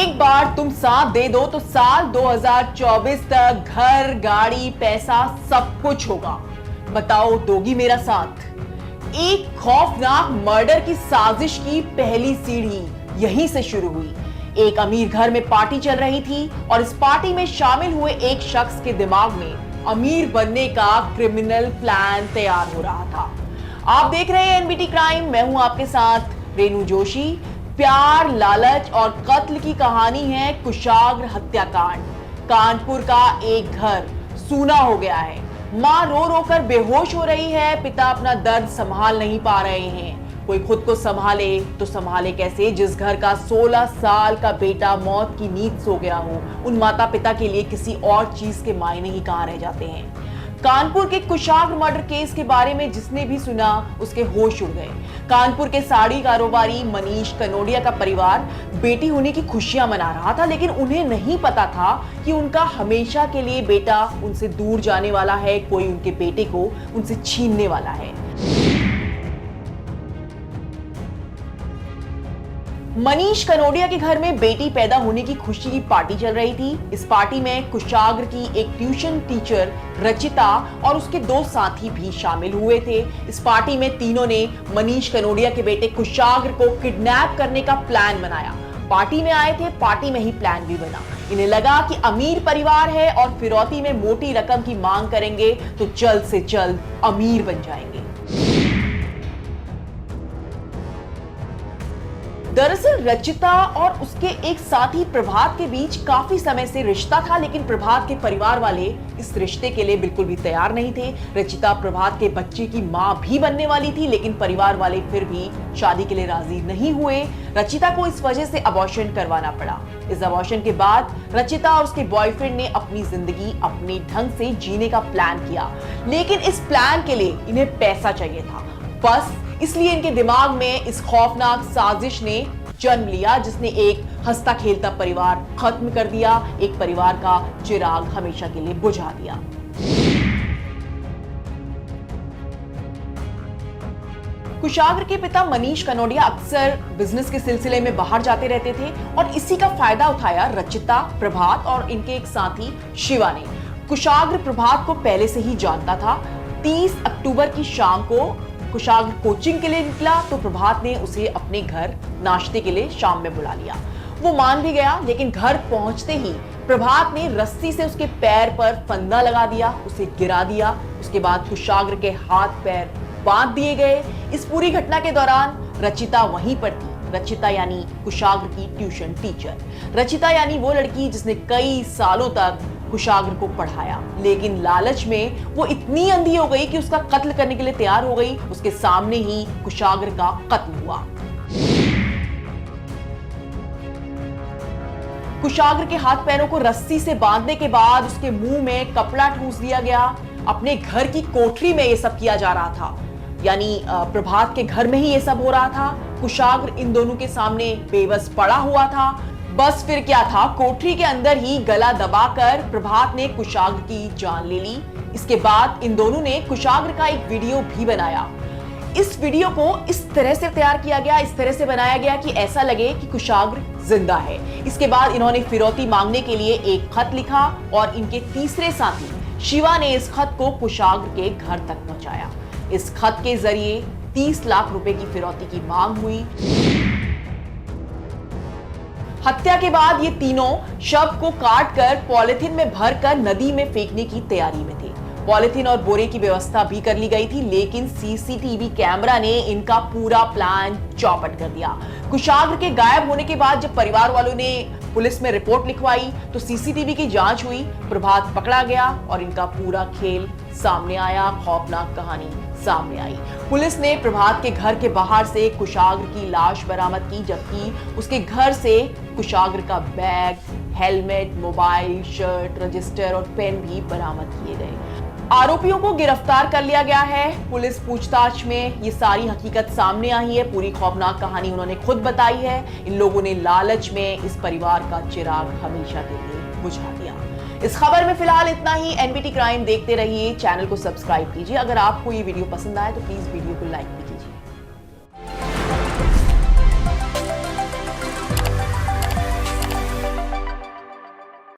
एक बार तुम साथ दे दो तो साल 2024 तक घर, गाड़ी, पैसा सब कुछ होगा। बताओ दोगी मेरा साथ? एक खौफनाक मर्डर की साजिश की पहली सीढ़ी यहीं से शुरू हुई। एक अमीर घर में पार्टी चल रही थी और इस पार्टी में शामिल हुए एक शख्स के दिमाग में अमीर बनने का क्रिमिनल प्लान तैयार हो रहा था। आप देख रहे हैं एनबीटी क्राइम, मैं हूं आपके साथ रेनू जोशी। प्यार, लालच और कत्ल की कहानी है कुशाग्र हत्याकांड। कानपुर का एक घर सूना हो गया है। मां रो रो कर बेहोश हो रही है, पिता अपना दर्द संभाल नहीं पा रहे हैं। कोई खुद को संभाले तो संभाले कैसे, जिस घर का 16 साल का बेटा मौत की नींद सो गया हो। उन माता पिता के लिए किसी और चीज के मायने ही कहां रह जाते हैं। कानपुर के कुशाग्र मर्डर केस के बारे में जिसने भी सुना उसके होश उड़ गए। कानपुर के साड़ी कारोबारी मनीष कनोडिया का परिवार बेटी होने की खुशियां मना रहा था, लेकिन उन्हें नहीं पता था कि उनका हमेशा के लिए बेटा उनसे दूर जाने वाला है। कोई उनके बेटे को उनसे छीनने वाला है। मनीष कनोडिया के घर में बेटी पैदा होने की खुशी की पार्टी चल रही थी। इस पार्टी में कुशाग्र की एक ट्यूशन टीचर रचिता और उसके 2 साथी भी शामिल हुए थे। इस पार्टी में तीनों ने मनीष कनोडिया के बेटे कुशाग्र को किडनैप करने का प्लान बनाया। पार्टी में आए थे, पार्टी में ही प्लान भी बना। इन्हें लगा कि अमीर परिवार है और फिरौती में मोटी रकम की मांग करेंगे तो जल्द से जल्द अमीर बन जाएंगे। दरअसल रचिता और उसके एक साथी प्रभात के बीच काफी समय से रिश्ता था, लेकिन प्रभात के परिवार वाले इस रिश्ते के लिए बिल्कुल भी तैयार नहीं थे। रचिता प्रभात के बच्चे की मां भी बनने वाली थी, लेकिन परिवार वाले फिर भी शादी के लिए राजी नहीं हुए। रचिता को इस वजह से अबॉर्शन करवाना पड़ा। इस अबॉर्शन के बाद रचिता और उसके बॉयफ्रेंड ने अपनी जिंदगी अपने ढंग से जीने का प्लान किया, लेकिन इस प्लान के लिए इन्हें पैसा चाहिए था। बस इसलिए इनके दिमाग में इस खौफनाक साजिश ने जन्म लिया, जिसने एक हंसता खेलता परिवार खत्म कर दिया, एक परिवार का चिराग हमेशा के लिए बुझा दिया। कुशाग्र के पिता मनीष कनोडिया अक्सर बिजनेस के सिलसिले में बाहर जाते रहते थे और इसी का फायदा उठाया रचिता, प्रभात और इनके एक साथी शिवा ने। कुशाग्र प्रभात को पहले से ही जानता था। 30 अक्टूबर की शाम को कुशाग्र कोचिंग के लिए निकला तो प्रभात ने उसे अपने घर नाश्ते के लिए शाम में बुला लिया। वो मान भी गया, लेकिन घर पहुंचते ही प्रभात ने रस्सी से उसके पैर पर फंदा लगा दिया, उसे गिरा दिया। उसके बाद कुशाग्र के हाथ पैर बांध दिए गए। इस पूरी घटना के दौरान रचिता वहीं पर थी। रचिता यानी कुशाग्र की ट्यूशन टीचर। रचिता यानी वो लड़की जिसने कई सालों तक कुशाग्र को पढ़ाया, लेकिन लालच में वो इतनी अंधी हो गई कि उसका कत्ल करने के लिए तैयार हो गई। उसके सामने ही कुशाग्र का कत्ल हुआ। कुशाग्र के हाथ पैरों को रस्सी से बांधने के बाद उसके मुंह में कपड़ा ठूस दिया गया। अपने घर की कोठरी में यह सब किया जा रहा था, यानी प्रभात के घर में ही यह सब हो रहा था। कुशाग्र इन दोनों के सामने बेबस पड़ा हुआ था। बस फिर क्या था, कोठरी के अंदर ही गला दबाकर प्रभात ने कुशाग्र की जान ले ली। इसके बाद इन दोनों ने कुशाग्र का एक वीडियो भी बनाया। इस वीडियो को इस तरह से तैयार किया गया, इस तरह से बनाया गया कि ऐसा लगे कि कुशाग्र जिंदा है। इसके बाद इन्होंने फिरौती मांगने के लिए एक खत लिखा और इनके तीसरे साथी शिवा ने इस खत को कुशाग्र के घर तक पहुंचाया। इस खत के जरिए 30 लाख रुपए की फिरौती की मांग हुई। हत्या के बाद ये तीनों शव को काटकर पॉलिथीन में भरकर नदी में फेंकने की तैयारी में थे। पॉलिथीन और बोरे की व्यवस्था भी कर ली गई थी, लेकिन सीसीटीवी कैमरा ने इनका पूरा प्लान चौपट कर दिया। कुशाग्र के गायब होने के बाद जब परिवार वालों ने पुलिस में रिपोर्ट लिखवाई तो सीसीटीवी की जांच हुई। प्रभात पकड़ा गया और इनका पूरा खेल सामने आया। खौफनाक कहानी सामने आई। पुलिस ने प्रभात के घर के बाहर से कुशाग्र की लाश बरामद की, जबकि उसके घर से कुशाग्र का bag, helmet, mobile, shirt, register और पेन भी बरामद किए गए। आरोपियों को गिरफ्तार कर लिया गया है। पुलिस पूछताछ में ये सारी हकीकत सामने आई है। पूरी खौफनाक कहानी उन्होंने खुद बताई है। इन लोगों ने लालच में इस परिवार का चिराग हमेशा के लिए बुझा दिया। इस खबर में फिलहाल इतना ही। एनबीटी क्राइम देखते रहिए, चैनल को सब्सक्राइब कीजिए। अगर आपको ये वीडियो पसंद आए तो प्लीज वीडियो को लाइक कीजिए।